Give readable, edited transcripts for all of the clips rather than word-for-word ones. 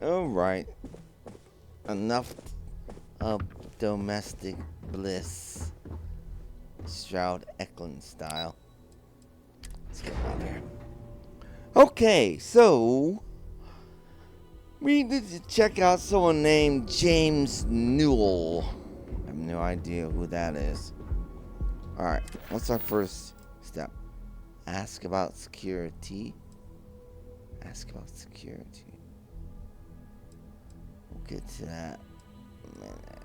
Alright. Enough of domestic bliss. Stroud Eklund style. Let's get out of here. Okay, so we need to check out someone named James Newell. I have no idea who that is. Alright, what's our first step? Ask about security. Ask about security. We'll get to that in a minute.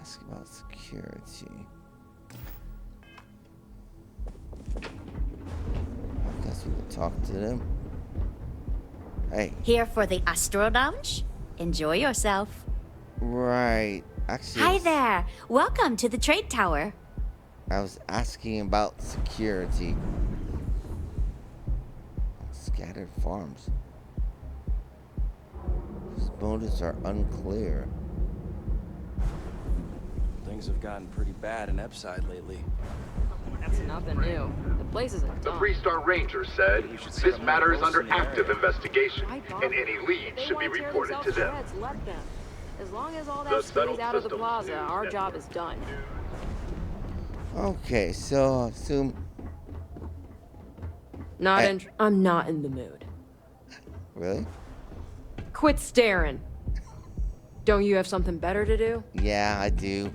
Ask about security. I guess we will talk to them. Hey. Here for the Astral Lounge? Enjoy yourself. Right. Actually, Hi there. Welcome to the Trade Tower. I was asking about security. Scattered farms. Whose motives are unclear. Things have gotten pretty bad in Epside lately. That's nothing new. The place is a The dump. 3-star Ranger said this matter is under active investigation, and any leads should be reported to them. Let them. As long as all The that settled stays out of the systems plaza, news our network. job is done. Okay, so I assume. I'm not in the mood. Really? Quit staring. Don't you have something better to do? Yeah, I do.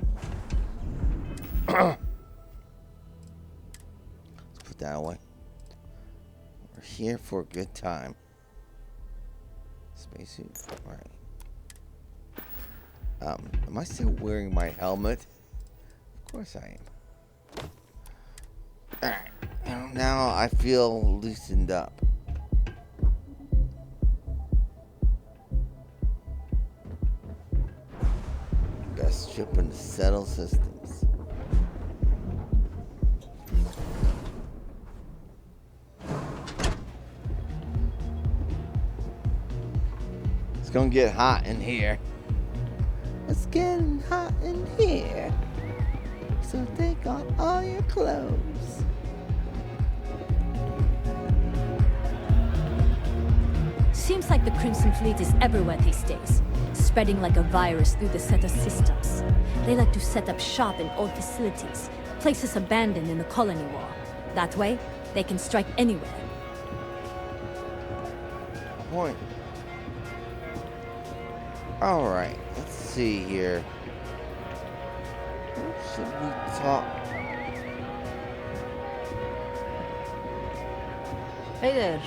Let's put that away. We're here for a good time. Spacesuit. Alright. Am I still wearing my helmet? Of course I am. Alright. Now I feel loosened up. Best trip in the settled systems. It's gonna get hot in here. It's getting hot in here. So take off all your clothes. Seems like the Crimson Fleet is everywhere these days, spreading like a virus through the Zeta systems. They like to set up shop in old facilities, places abandoned in the colony war. That way, they can strike anywhere. Point. Alright, let's see here. Who should we talk? Hey there.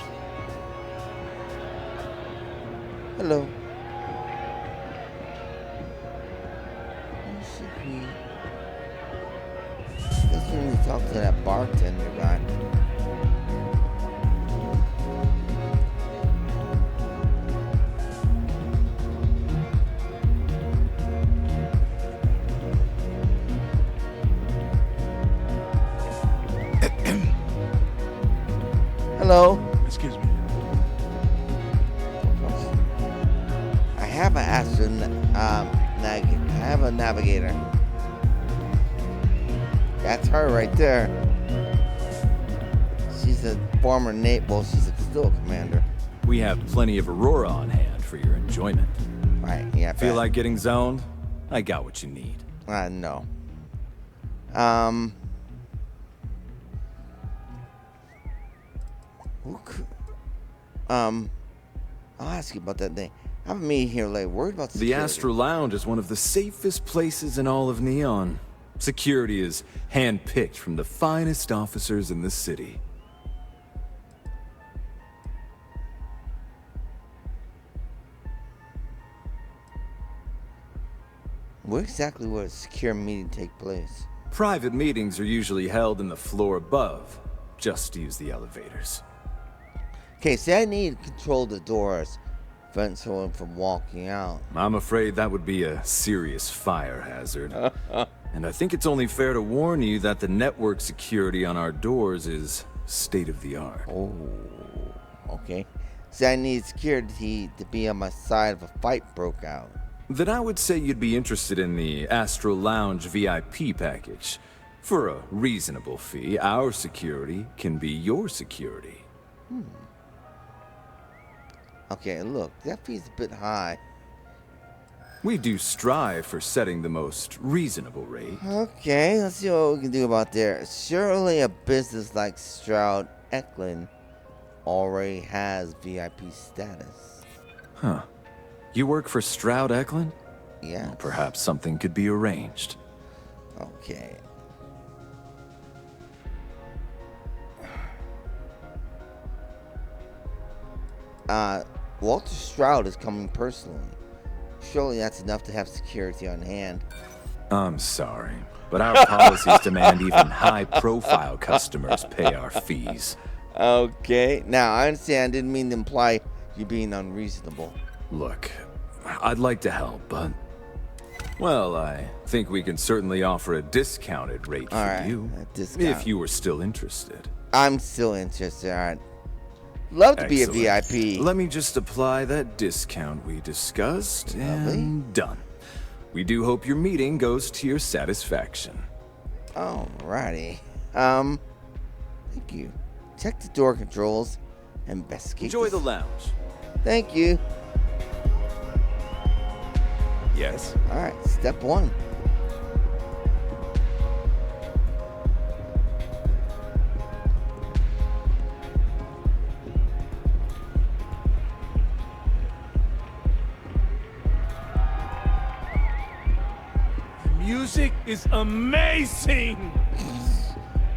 Hello. Who should we? Guess we need to talk to that bartender guy. Hello. Excuse me. I have an I have a navigator. That's her right there. She's a former Nate. Well, she's still a commander. We have plenty of Aurora on hand for your enjoyment. Right? Yeah. Feel like getting zoned? I got what you need. No. Who could, I'll ask you about that thing. I have a meeting here later. Worried about security. The Astral Lounge is one of the safest places in all of Neon. Security is handpicked from the finest officers in the city. Where exactly would a secure meeting take place? Private meetings are usually held in the floor above. Just use the elevators. Okay, see, I need to control the doors, prevent someone from walking out. I'm afraid that would be a serious fire hazard. And I think it's only fair to warn you that the network security on our doors is state-of-the-art. Oh, okay. See, I need security to be on my side if a fight broke out. Then I would say you'd be interested in the Astral Lounge VIP package. For a reasonable fee, our security can be your security. Okay, look, that fee's a bit high. We do strive for setting the most reasonable rate. Okay, let's see what we can do about there. Surely a business like Stroud Eklund already has VIP status. Huh. You work for Stroud Eklund? Yeah. Well, perhaps something could be arranged. Okay. Walter Stroud is coming personally. Surely that's enough to have security on hand. I'm sorry, but our policies demand even high-profile customers pay our fees. Okay. Now, I understand. I didn't mean to imply you being unreasonable. Look, I'd like to help, but... Well, I think we can certainly offer a discounted rate for Alright, you. a discount. If you were still interested. I'm still interested. Alright. Love to be a Excellent. VIP. Let me just apply that discount we discussed, and done. We do hope your meeting goes to your satisfaction. Alrighty. Thank you. Check the door controls. Investigate. Enjoy the this. lounge. Thank you. Yes? Alright, step one. Music is amazing!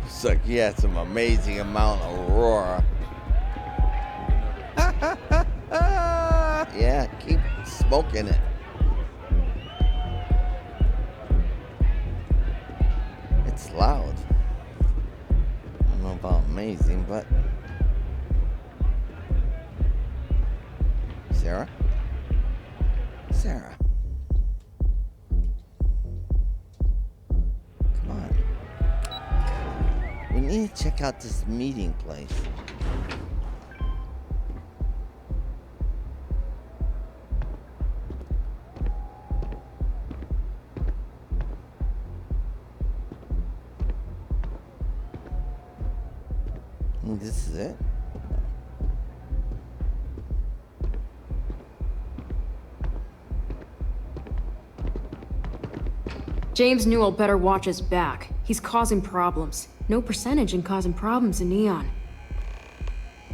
Looks like you had some amazing amount of roar. Yeah, keep smoking it. It's loud. I don't know about amazing, but... Sarah? Sarah. Come on. We need to check out this meeting place. This is it? James Newell better watch his back. He's causing problems. No percentage in causing problems in Neon.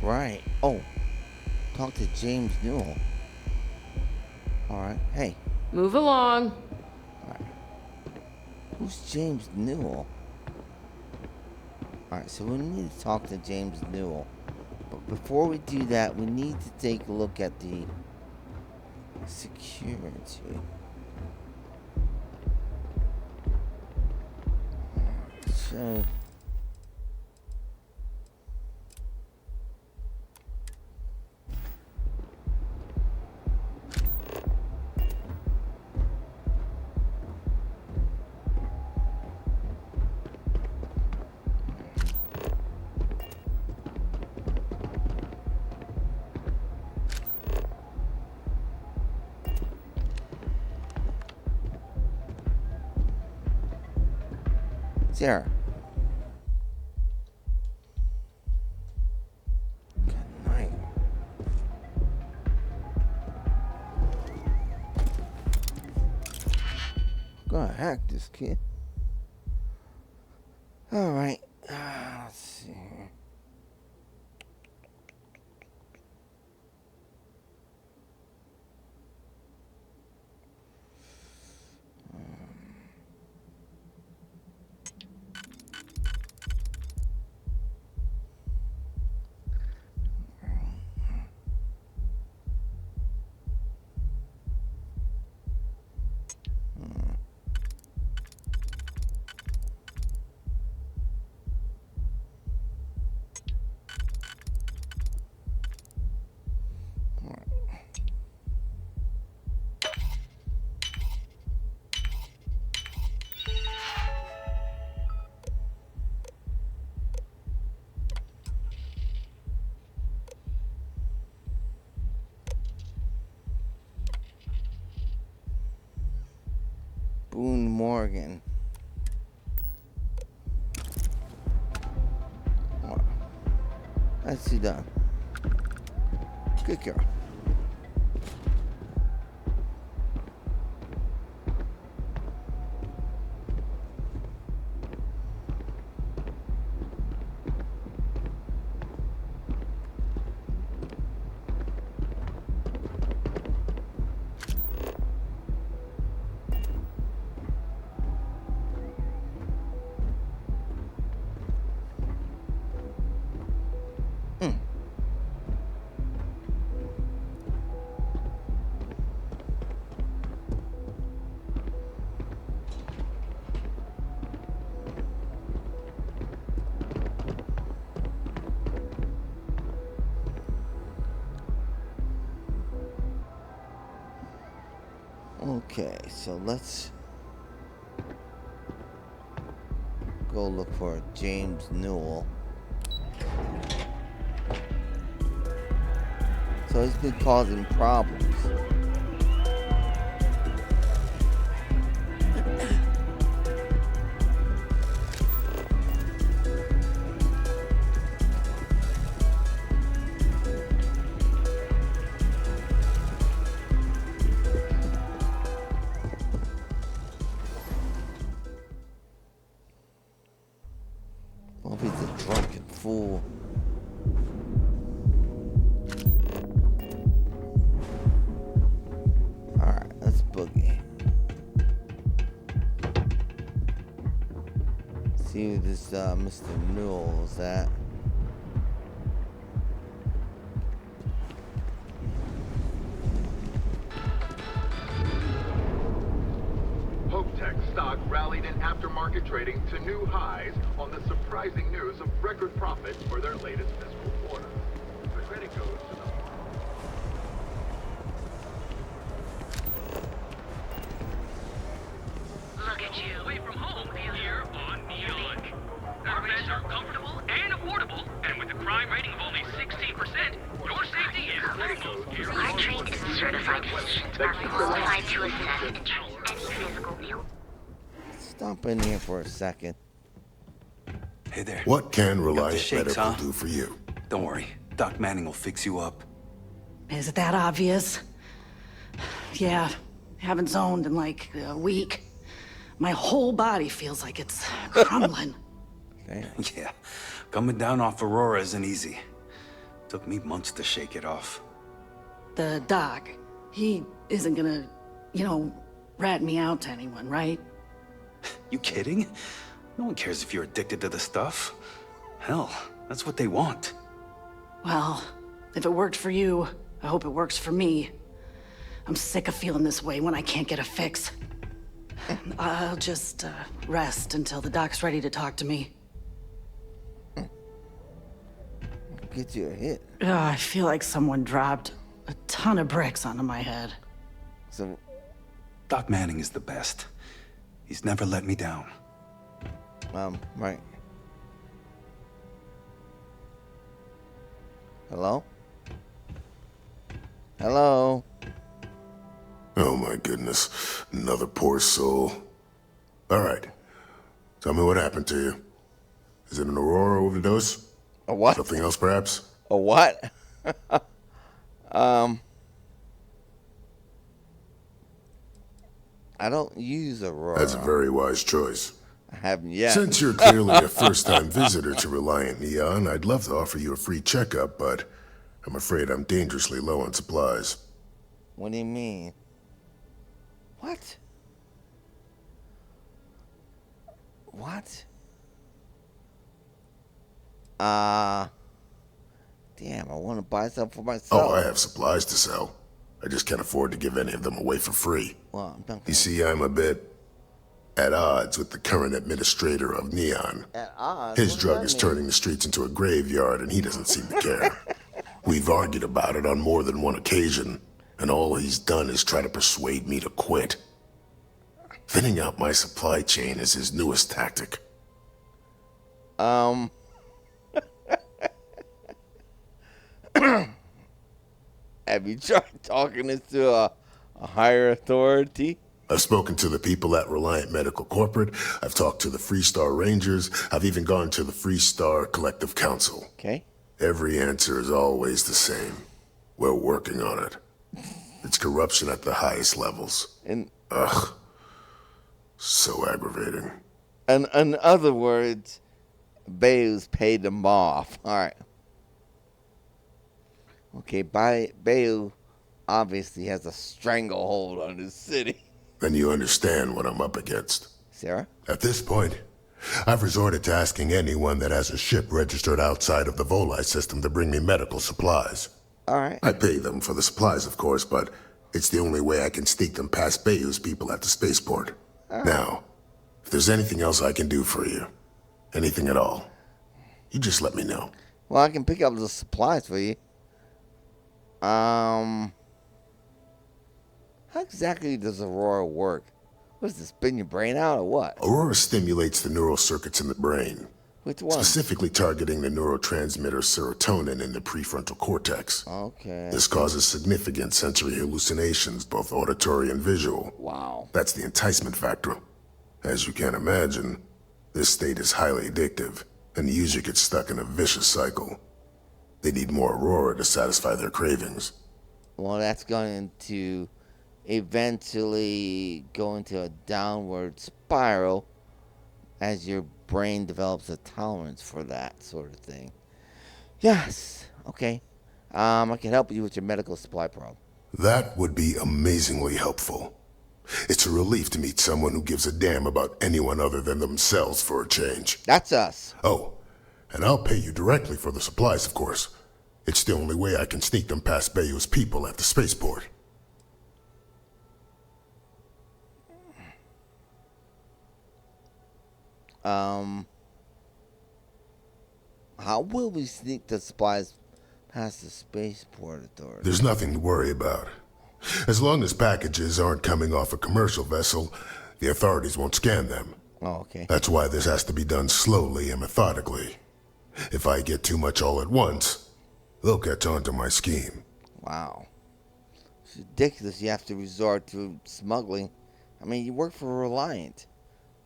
Right. Oh. Talk to James Newell. Alright. Hey. Move along. Who's James Newell? Alright, so we need to talk to James Newell. But before we do that, we need to take a look at the security. So... Sarah. Good night. Gonna hack this kid. Alright. Let's see. Boone Morgan. Nicely done. Good girl. Okay, so let's go look for James Newell. So he's been causing problems. Well, he's a drunken fool. Alright, let's boogie. See who this Mr. Newell is at. Tech stock rallied in aftermarket trading to new highs on the surprising news of record profit for their latest fiscal quarter. The credit goes to the... Look at you. Away from home here on Neon. Our beds are comfortable and affordable, and with a crime rating of only 16%, your safety is almost guaranteed. Our trained and certified physicians are qualified to assess and treat any physical ill. Stop in here for a second. Hey there. What can Got the Reliant shakes, Medical huh? do for you? Don't worry. Doc Manning will fix you up. Is it that obvious? Yeah, haven't zoned in like a week. My whole body feels like it's crumbling. Okay. Yeah. Coming down off Aurora isn't easy. Took me months to shake it off. The doc, he isn't gonna, rat me out to anyone, right? You kidding? No one cares if you're addicted to the stuff. Hell, that's what they want. Well, if it worked for you, I hope it works for me. I'm sick of feeling this way when I can't get a fix. I'll just rest until the doc's ready to talk to me. Get you a hit. I feel like someone dropped a ton of bricks onto my head. So, Doc Manning is the best. He's never let me down. right. Hello? Hello? Oh my goodness. Another poor soul. Alright. Tell me what happened to you. Is it an Aurora overdose? A what? Something else, perhaps? A what? I don't use Aurora. That's a very wise choice. I haven't yet. Since you're clearly a first-time visitor to Reliant Neon, I'd love to offer you a free checkup, but I'm afraid I'm dangerously low on supplies. What do you mean? What? What? Damn, I want to buy some for myself. Oh, I have supplies to sell. I just can't afford to give any of them away for free. Well, I'm not You see, I'm a bit at odds with the current administrator of Neon. at odds. His What does drug that is mean? turning the streets into a graveyard, and he doesn't seem to care. We've argued about it on more than one occasion, and all he's done is try to persuade me to quit. Thinning out my supply chain is his newest tactic. Have you tried talking this to a higher authority? I've spoken to the people at Reliant Medical Corporate. I've talked to the Freestar Rangers. I've even gone to the Freestar Collective Council. Okay. Every answer is always the same. We're working on it. It's corruption at the highest levels. Ugh. So aggravating. And in other words, Bayou's paid them off. Alright. Okay, Bayou obviously has a stranglehold on this city. Then you understand what I'm up against. Sarah? At this point, I've resorted to asking anyone that has a ship registered outside of the Volii system to bring me medical supplies. Alright. I pay them for the supplies, of course, but it's the only way I can sneak them past Bayou's people at the spaceport. Right. Now, if there's anything else I can do for you, anything at all, you just let me know. Well, I can pick up the supplies for you. How exactly does Aurora work? What does it spin your brain out or what? Aurora stimulates the neural circuits in the brain. Which one? Specifically targeting the neurotransmitter serotonin in the prefrontal cortex. Okay. This causes significant sensory hallucinations, both auditory and visual. Wow. That's the enticement factor. As you can imagine, this state is highly addictive, and the user gets stuck in a vicious cycle. They need more Aurora to satisfy their cravings. Well, that's going to eventually go into a downward spiral as your brain develops a tolerance for that sort of thing. Yes. Okay. I can help you with your medical supply problem. That would be amazingly helpful. It's a relief to meet someone who gives a damn about anyone other than themselves for a change. That's us. Oh, and I'll pay you directly for the supplies, of course. It's the only way I can sneak them past Bayou's people at the spaceport. How will we sneak the supplies past the spaceport authority? There's nothing to worry about. As long as packages aren't coming off a commercial vessel, the authorities won't scan them. Oh, okay. That's why this has to be done slowly and methodically. If I get too much all at once, they'll catch on to my scheme. Wow. It's ridiculous you have to resort to smuggling. I mean, you work for Reliant.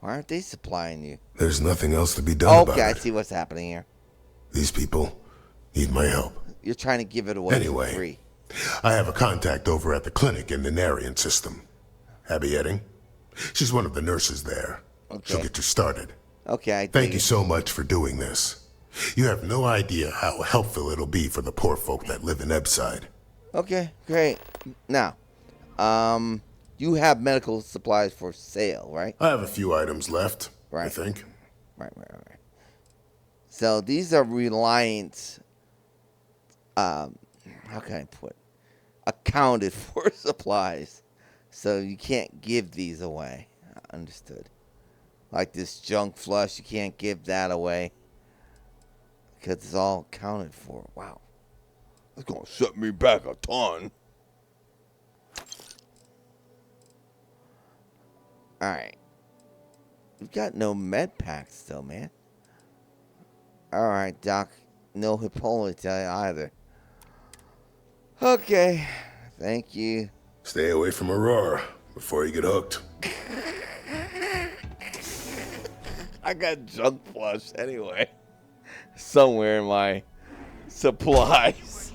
Why aren't they supplying you? There's nothing else to be done about it. Okay, I see what's happening here. These people need my help. You're trying to give it away Anyway, for free. I have a contact over at the clinic in the Narian system. Abby Edding. She's one of the nurses there. Okay. She'll get you started. Okay, Thank you so much for doing this. You have no idea how helpful it'll be for the poor folk that live in Ebside. Okay, great. Now, you have medical supplies for sale, right? I have a few items left, right. I think. Right. So these are Reliant, how can I put, accounted for supplies. So you can't give these away. Understood. Like this junk flush, you can't give that away. Because it's all accounted for. Wow. That's going to set me back a ton. Alright. We've got no med packs though, man. Alright, Doc. No Hippolyte either. Okay. Thank you. Stay away from Aurora before you get hooked. I got junk flush anyway. Somewhere in my supplies.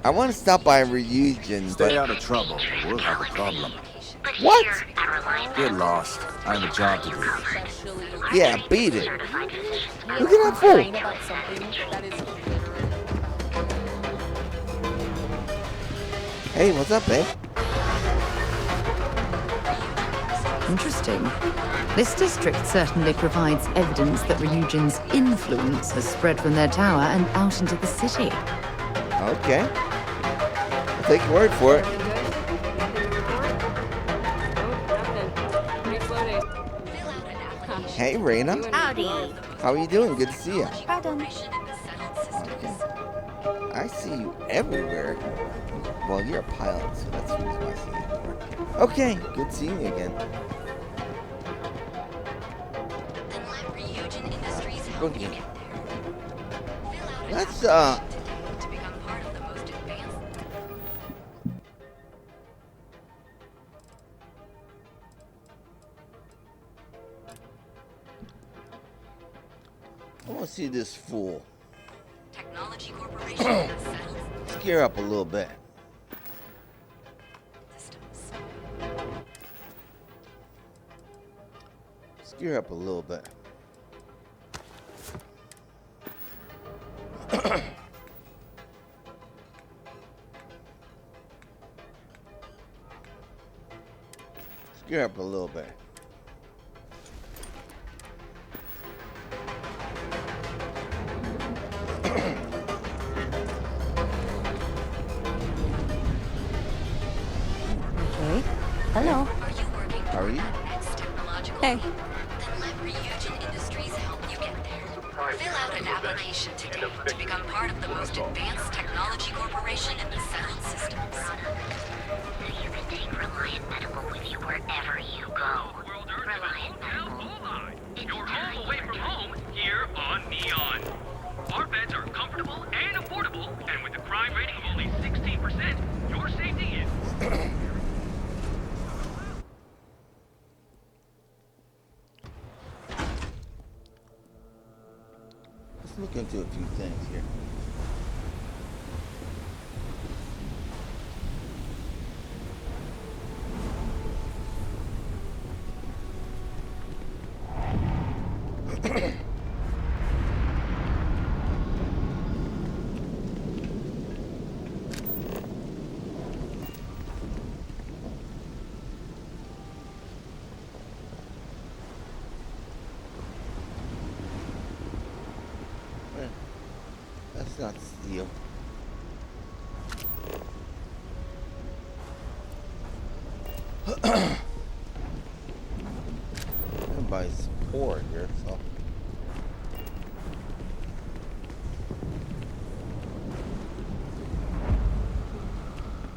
I want to stop by Reunion. Stay out of trouble, or we'll have a problem. What? Get lost. I have a job to do. Yeah, beat it. Look at that fool. Hey, what's up, babe? Interesting. This district certainly provides evidence that Ryujin's influence has spread from their tower and out into the city. Okay. I'll take your word for it. Hey, Raina. Howdy. How are you doing? Good to see you. Pardon. Okay. I see you everywhere. Well, you're a pilot, so that's the reason why I see you everywhere. Okay, good seeing you again. Okay. Let's, I want to see this fool. Technology Corporation has settled. Scare up a little bit. Scare up a little bit. Scare up a little bit. Okay. Hello. Are you? Hey. Then let Ryujin Industries help you get there. Fill out an application today to become part of the most advanced technology corporation in the settled systems. You can take Reliant Medical with you wherever you go. Reliant Medical. You're all the way from home here on Neon. Our beds are comfortable and affordable, and with a crime rating of only 16%, your safety is... Let's look into a few things here. That's not steel. Everybody's poor here, so.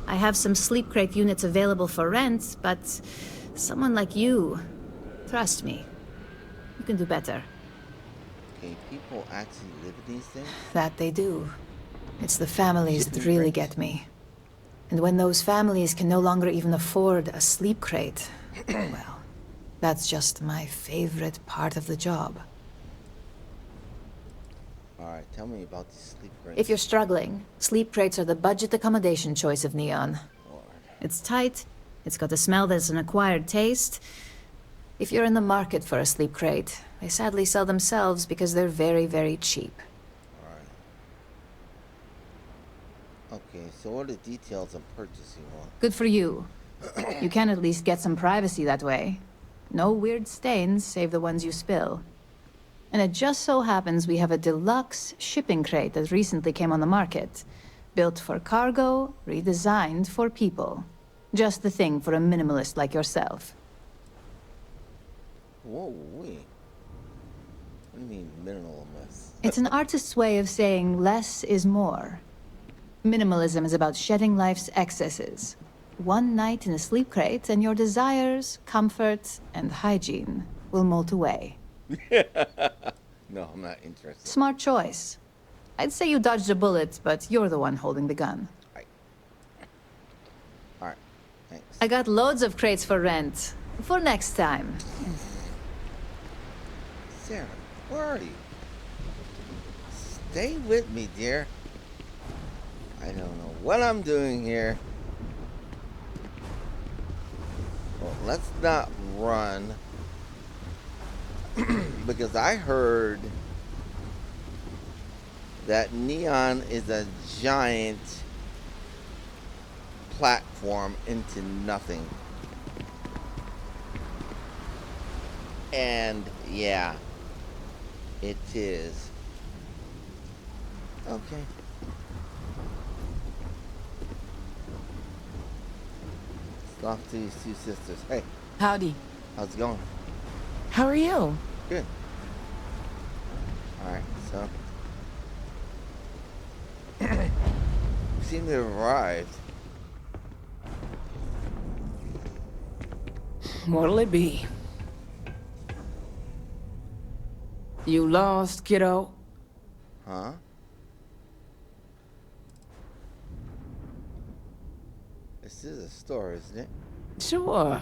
I have some sleep crate units available for rent, but someone like you, trust me, you can do better. Okay, people actually live in these things? That they do. It's the families that really get me. And when those families can no longer even afford a sleep crate, well, that's just my favorite part of the job. Alright, tell me about these sleep crates. If you're struggling, sleep crates are the budget accommodation choice of Neon. It's tight, it's got a smell that's an acquired taste. If you're in the market for a sleep crate, they sadly sell themselves because they're very, very cheap. Okay, so what are the details I'm purchasing on? Good for you. You can at least get some privacy that way. No weird stains, save the ones you spill. And it just so happens we have a deluxe shipping crate that recently came on the market. Built for cargo, redesigned for people. Just the thing for a minimalist like yourself. Whoa, wait. What do you mean minimalist? It's an artist's way of saying less is more. Minimalism is about shedding life's excesses. One night in a sleep crate and your desires, comfort, and hygiene will molt away. No, I'm not interested. Smart choice. I'd say you dodged a bullet, but you're the one holding the gun. Alright, thanks. I got loads of crates for rent. For next time. Sarah, where are you? Stay with me, dear. I don't know what I'm doing here. Well, let's not run. Because I heard that Neon is a giant platform into nothing. And yeah, it is. Okay. Let's talk to these two sisters. Hey. Howdy. How's it going? How are you? Good. Alright, so. We seem to have arrived. What'll it be? You lost, kiddo? Huh? This is a store, isn't it? Sure.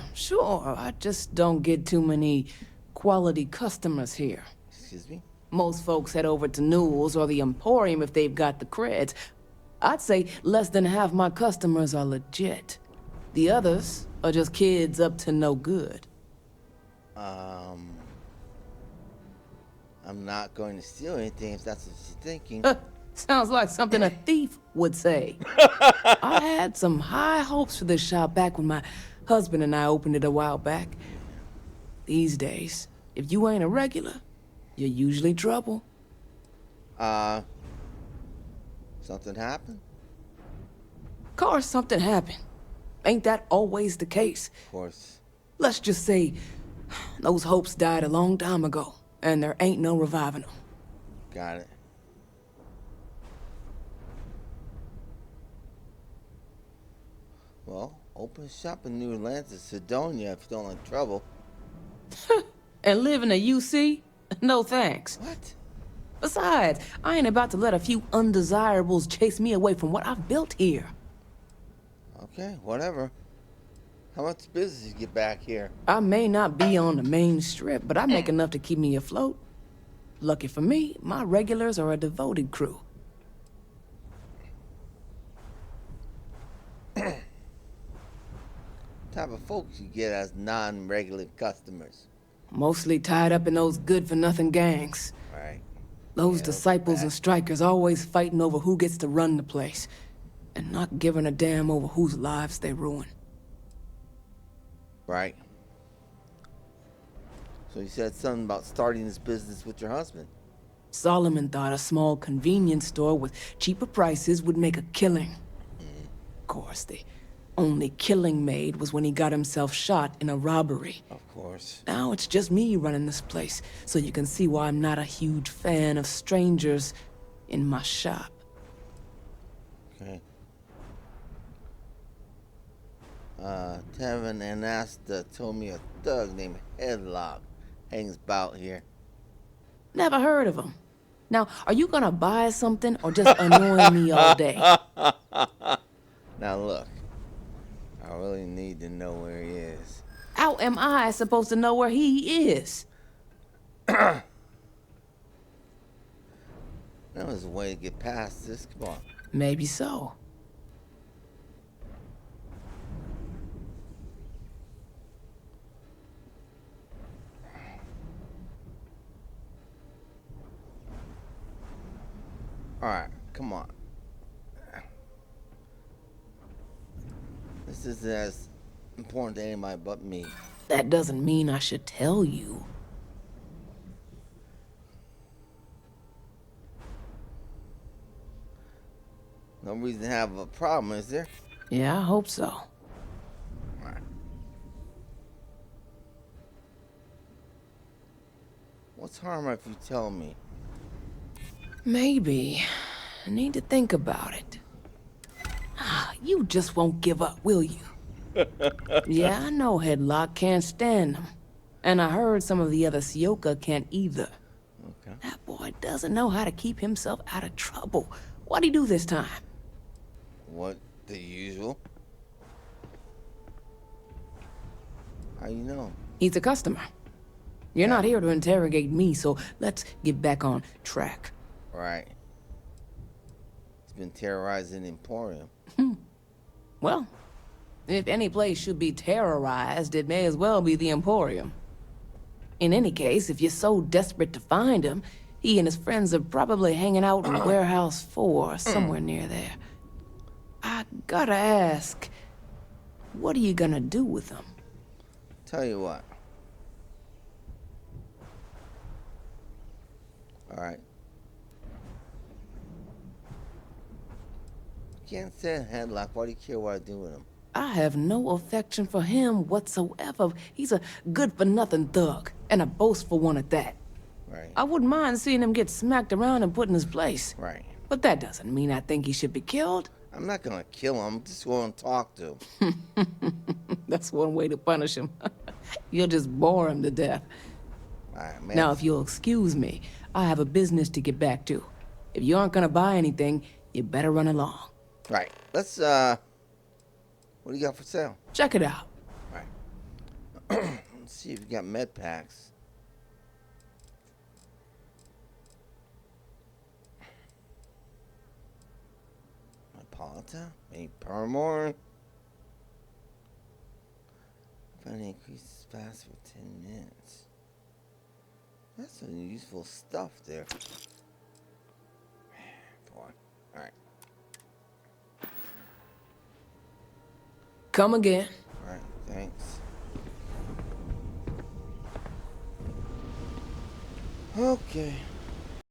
I just don't get too many quality customers here. Excuse me? Most folks head over to Newell's or the Emporium if they've got the creds. I'd say less than half my customers are legit. The others are just kids up to no good. I'm not going to steal anything if that's what you're thinking. Sounds like something a thief would say. I had some high hopes for this shop back when my husband and I opened it a while back. These days, if you ain't a regular, you're usually trouble. Something happened? Of course something happened. Ain't that always the case? Of course. Let's just say those hopes died a long time ago, and there ain't no reviving them. Got it. Well, open shop in New Atlantis, Sidonia, if you don't like trouble. And live in a UC? No thanks. What? Besides, I ain't about to let a few undesirables chase me away from what I've built here. Okay, whatever. How much business you get back here? I may not be on the main strip, but I make enough to keep me afloat. Lucky for me, my regulars are a devoted crew. Type of folks you get as non-regular customers. Mostly tied up in those good-for-nothing gangs. Right. Those Yeah, disciples and strikers always fighting over who gets to run the place, and not giving a damn over whose lives they ruin. Right. So you said something about starting this business with your husband. Solomon thought a small convenience store with cheaper prices would make a killing. Of course, the only killing made was when he got himself shot in a robbery. Of course. Now it's just me running this place, so you can see why I'm not a huge fan of strangers in my shop. Okay. Tevin and Asta told me a thug named Headlock hangs about here. Never heard of him. Now, are you gonna buy something or just annoy me all day? Now look, I really need to know where he is. How am I supposed to know where he is? There was a way to get past this. Come on. Maybe so. Alright, come on. This isn't as important to anybody but me. That doesn't mean I should tell you. No reason to have a problem, is there? Yeah, I hope so. Alright. What's harm if you tell me? Maybe. I need to think about it. You just won't give up, will you? Yeah, I know Headlock can't stand him. And I heard some of the other Sioka can't either. Okay. That boy doesn't know how to keep himself out of trouble. What'd he do this time? What, the usual? How you know? He's a customer. You're not here to interrogate me, so let's get back on track. Right. He's been terrorizing Emporium. Well, if any place should be terrorized, it may as well be the Emporium. In any case, if you're so desperate to find him, he and his friends are probably hanging out in Warehouse 4, somewhere near there. I gotta ask, what are you gonna do with him? Tell you what. Alright. Can't stand Headlock. Why do you care what I do with him? I have no affection for him whatsoever. He's a good-for-nothing thug, and a boastful one at that. Right. I wouldn't mind seeing him get smacked around and put in his place. Right. But that doesn't mean I think he should be killed. I'm not gonna kill him. I'm just gonna talk to him. That's one way to punish him. You'll just bore him to death. Alright, man. Now, if you'll excuse me, I have a business to get back to. If you aren't gonna buy anything, you better run along. Right. Let's, what do you got for sale? Check it out. Right. Let's see if you got med packs. Halta? Maybe power more? Finally increases fast for 10 minutes. That's some useful stuff there. Alright. Come again. Alright, thanks. Okay.